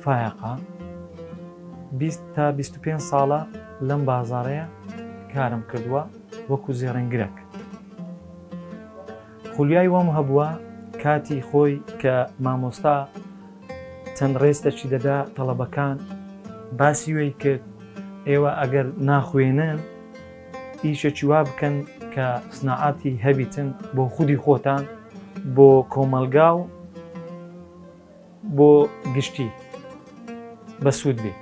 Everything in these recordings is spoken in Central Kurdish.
فایقە 20 تا 25 ساڵە لەم بازاڕەیە کارم کردووە وەکو زێڕینگرەک. خولیای وەم هەبووە کاتی خۆی کە مامۆستا چەند ڕێستەکی دەدا تەڵەبەکان باسی وێی کرد ئێوە ئەگەر ناخوێنن ئیشێکی وا بکەن کە سناعەتی هەبیتن بۆ خودی خۆتان بۆ کۆمەلگا و بۆ گشتی بەسوود بێ.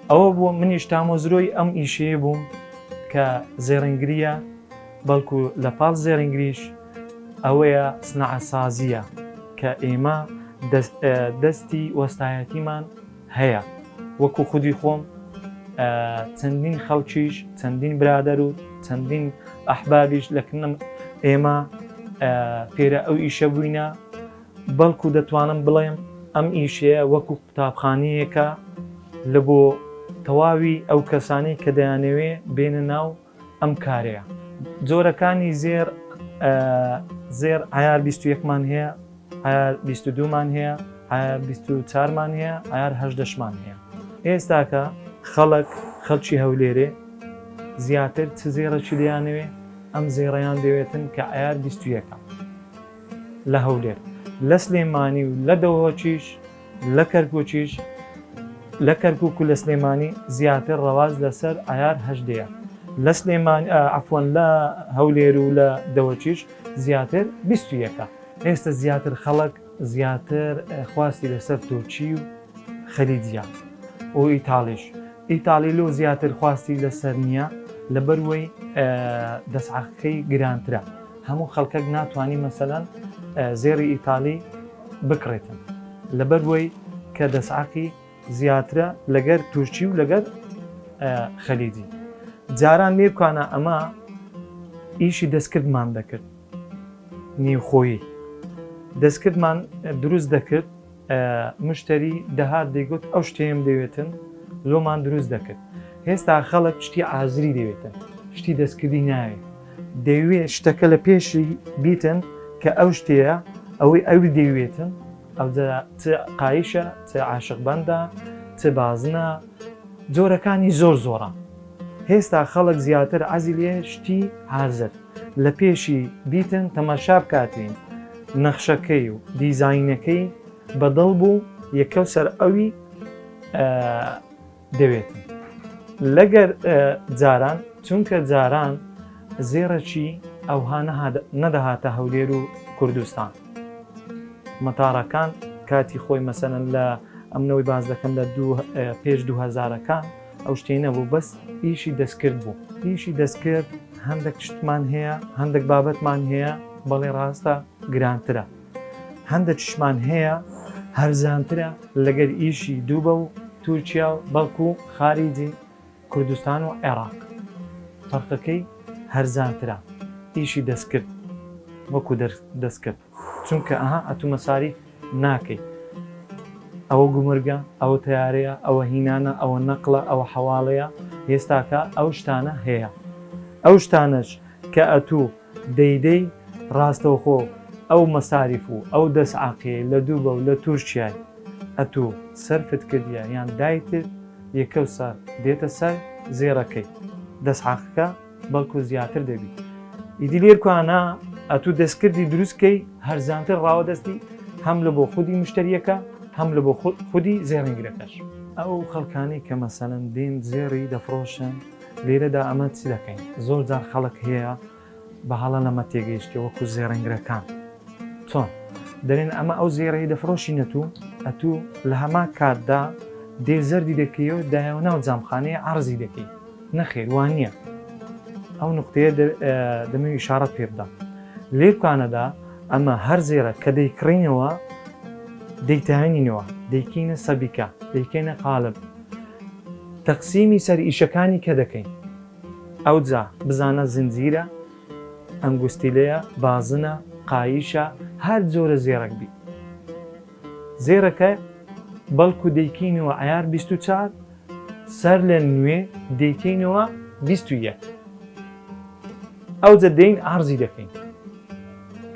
ئەوە بۆ منیش تامۆزرۆی ئەم ئیشەیە بووم کە زێڕینگریە بەڵکو لە پاڵ زێڕینگریش ئەوەیە سنعەتسازیە کە ئێمە دەستی وەستایەتیمان هەیە. وەکو خودی خۆم چەندین خەڵکیش چەندین برادەر و چەندین ئەحبابیش لەکنم ئێمە فێرە ئەو ئیشە بووینە بەڵکو دەتوانم بڵێم ئەم ئیشەیە وەکو قوتابخانەیەکە لە بۆ تەواوی ئەو کەسانی کە دەیانەوێ بێنە ناو ئەم کارەیە. جۆرەکانی زێر عیار 21مان هەیە، عیار 22مان هەیە، عیار 24مان هەیە، عیار 18مان هەیە. ئێستاکە خەڵکی هەولێرێ زیاتر چ زێڕێکی دەیانەوێ ئەم زێڕەیان دەوێتن کە عیار 21 لە هەولێر، لە سلێمانی و لە دەوهۆچیش لە کەرکووکیش لە کەرکووک و لە سلێمانی زیاتر ڕەواز لەسەر عیار 18 لە سلێمانی عەفوەن لە هەولێر و لە دەوهۆچیش زیاتر 21. ئێستا زیاتر خەڵک زیاتر خواستی لەسەر تورکی و خەلیجە و ئیتاڵی لۆ زیاتر خواستی لەسەر نییە لەبەروەی دەسعەکەی گرانترە. هەموو خەڵکەک ناتوانانی مەسەلەن زێڕی ئیتاڵی بکڕێتن لەبەروەی کە دەسعەکی زیاترە لەگەر تورکی و لەگەر خەلیجی. جاران لێبکانە ئەمە ئیشی دەستکردمان دەکرد، نیوخۆیی دەستکردمان دروست دەکرد. مشتری دەهات دەیگوت ئەو شتێم دەوێتن لۆمان دروست دەکرد. هێستا خەڵک شتی ئازری دەوێتن، شتی دەستکردی ناوێت، دەیوێت شتەکە لە پێشی بیتن کە ئەو شتەیە ئەوی دەیوێتن ئەو چ قایشە چ عاشقبەندە چ بازنە جۆرەکانی زۆرە. هێستا خەڵک زیاتر عەزی لێ شتی حازر لە پێشی بیتن تەماشا بکاتین نەخشەکەی و دیزاینەکەی بەدڵ بوو یەکە سەر ئەوی دەوێتن. لەگەر جاران چونکە جاران زێڕەکی ئەوها نەدەهاتە هەولێر و کوردستان. مەتاڕەکان کاتی خۆی مەسەلەن لە ئەمنەوەی باز دەکەم لە پێش 2000ەکان ئەو شتێ نەبوو، بەس ئیشی دەستکرد بوو. ئیشی دەستکرد هەندێک شتمان هەیە، هەندێک بابەتمان هەیە بەڵێ ڕاستە گرانترە، هەندێک شتمان هەیە هەرزانترە لەگەر ئیشی دووبە و تورکیا و بەڵکو خاریجی کوردستان و عێراق. فەرقەکەی هەرزانترە ئیشی دەستکرد وەکو دەستکرد، چونکە ئەتو مەساریف ناکەی. ئەوە گومرگە، ئەوە تیارەیە، ئەوە هینانە، ئەوە نەقڵە، ئەوە حەواڵەیە. هێستاکە ئەو شتانە هەیە. ئەو شتانەش کە ئەتوو دەیدەی ڕاستەوخۆ ئەو مەساریف و ئەو دەسعەقەیە لە دووبە و لە تورکیای ئەتوو سەرفت کردیە یان دایتت یەکەو سەر دێتە سەر زێڕەکەی دەسعەقەکە بەڵکو زیاتر دەبی. ئیدی لێرکوانە ئەتوو دەستکردی دروستکەی هەرزانتر ڕاوەدەستی هەم لە بۆ خودی مشتریەکە هەم لە بۆ خودی زێڕینگرەکەش. ئەو خەڵکانی کە مەسەلەن دێن زێڕی دەفرۆشن لێرەدا ئەمە چی دەکەین؟ زۆر جار خەڵک هەیە بەهەڵە لەمە تێگەیشتێ وەکو زێڕینگرەکان چۆن دەرێن ئەمە ئەو زێڕەی دەفرۆشی نەتوو ئەتوو لە هەما کاتدا دێ زەردی دەکەیەوە دایەوە ناو جامخانەیە عەرزی دەکەی. نەخێر وان نییە. ئەو نقطەیە دەمەوێت ئیشارەت پێ بدەم. لێرکانەدا ئەمە هەر زێرە کە دەیکڕینەوە دەیتانینەوە دەیکەینە سەبیکە دەیکەینە قالب تەقسیمی سەر ئیشەکانی کە دەکەین. ئەو جا بزانە زنجیرە، ئەنگوستیلەیە، بازنە، قایشە، هەر جۆرە زێڕێک بی. زێڕەکە بەڵکو دەیکەینەوە عیار 24 سەر لە نوێ دەیکەینەوە 21. ئەو جە دەین عەرزی دەکەین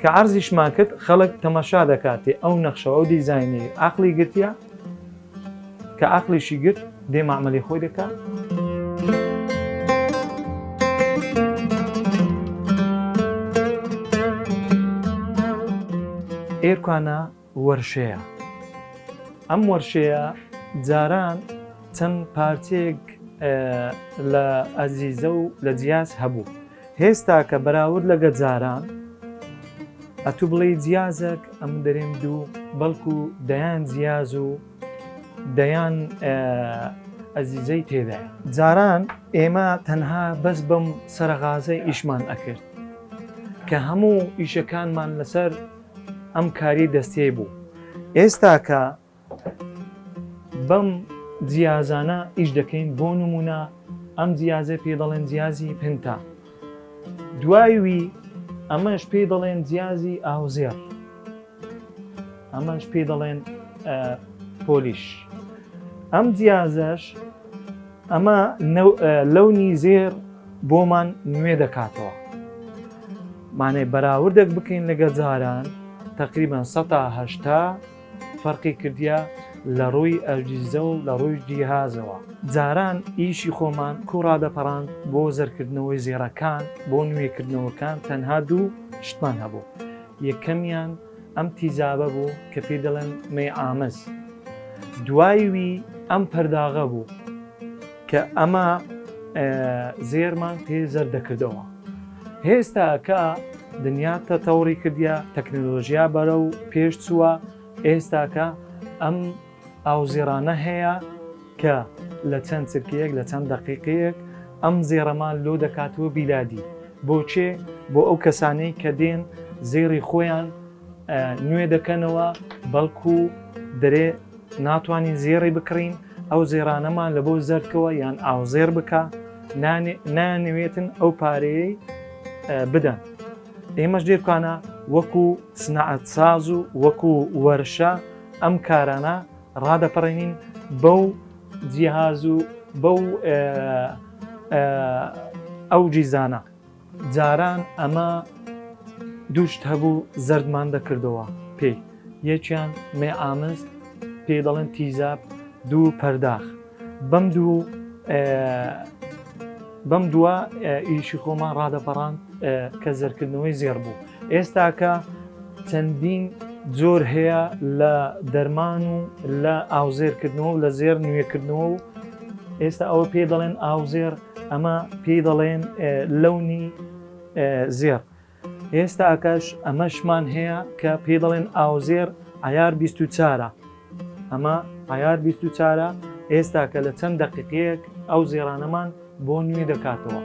کە عەرزیشمان کرد خەڵک تەماشا دەکاتێ ئەو نەخشە ئەو دیزاینی عەقڵی گرتیە کە عەقڵیشی گرت دێمە عەمەلی خۆی دەکا. ئێرکوانە وەرشەیە. ئەم وەرشەیە جاران چەند پارچێک لە ئەزیزە و لە جیاز هەبوو. هێستا کە بەراورد لەگە جاران ئەتوو بڵێ جیازێک ئەم دەرێن دوو بەڵکو دەیان جیاز و دەیان ئەزیزەی تێدایە. جاران ئێمە تەنها بەس بەم سەرغازەی ئیشمان ئەکرد کە هەموو ئیشەکانمان لەسەر ئەم کاری دەستێ بوو. ئێستا کە بەم جیازانە ئیش دەکەین بۆ نمونە ئەم جیازە پێ دەڵێن جیازی پنتا، دوایوی ئەمەش پێ دەڵێن جیازی ئاوزێر، ئەمەش پێ دەڵێن پۆلیش. ئەم جیازەش ئەمە لەونی زێر بۆمان نوێ دەکاتەوە. مانێ بەراوردێک بکەین لەگە جاران تقریبا 180 فەرقی کردیا لە ڕووی ئەجیزە و لە ڕووی جیهازەوە. جاران ئیشی خۆمان کوڕادەپەڕاند بۆ زەرکردنەوەی زێڕەکان، بۆ نوێکردنەوەکان تەنها دوو شتمان هەبوو. یەکەمیان ئەم تیزابە بوو کە پێی دەڵێن مەی ئامەز، دوایوی ئەم پەرداغە بوو کە ئەمە زێرمان پێ زەر دەکردەوە. هێستا کە دنیا تەتەوڕی کردیا، تەکنۆلۆژیا بەرە و پێش چووە، ئێستاکە ئەم ئاوزێرانە هەیە کە لە چەند چرکەیەک لە چەند دەقیقەیەک ئەم زێڕەمان لۆ دەکاتەوە بیلادی. بۆچێ؟ بۆ ئەو کەسانەی کە دێن زێڕی خۆیان نوێ دەکەنەوە بەڵکو دەرێ ناتوانین زێڕی بکڕین، ئەو زێرانەمان لە بۆ زەرکەوە یان ئاوزێر بکە نانەوێتن ئەو پارەیەی بدەن. ئێمەش دێرکانە وەکو سنعەتساز و وەکو وەرشە ئەم کارانە ڕادەپەڕێنین بەو جیهاز و بەو ئەو جیزانە. جاران ئەمە دووشت هەبوو زەردمان دەکردەوە پێی. یەکیان مێ ئامست پێ دەڵێن تیزاب، دوو پەرداخ. بەم دووە ئیشی خۆمان ڕادەپەڕاند کە زەرکردنەوەی زێر بوو. ئێستاکە چەندین جۆر هەیە لە دەرمان و لە ئاوزێرکردنەوە و لە زێر نوێکردنەوە و ئێستا ئەوە پێ دەڵێن ئاوزێر، ئەمە پێ دەڵێن لەونی زێر. ئێستا ئەکەش ئەمەشمان هەیە کە پێ دەڵێن ئاوزێر عیار 24. ئەمە عیار 24 ئێستا کە لە چەند دەقیقەیەک ئەو زێرانەمان بۆ نوێ دەکاتەوە.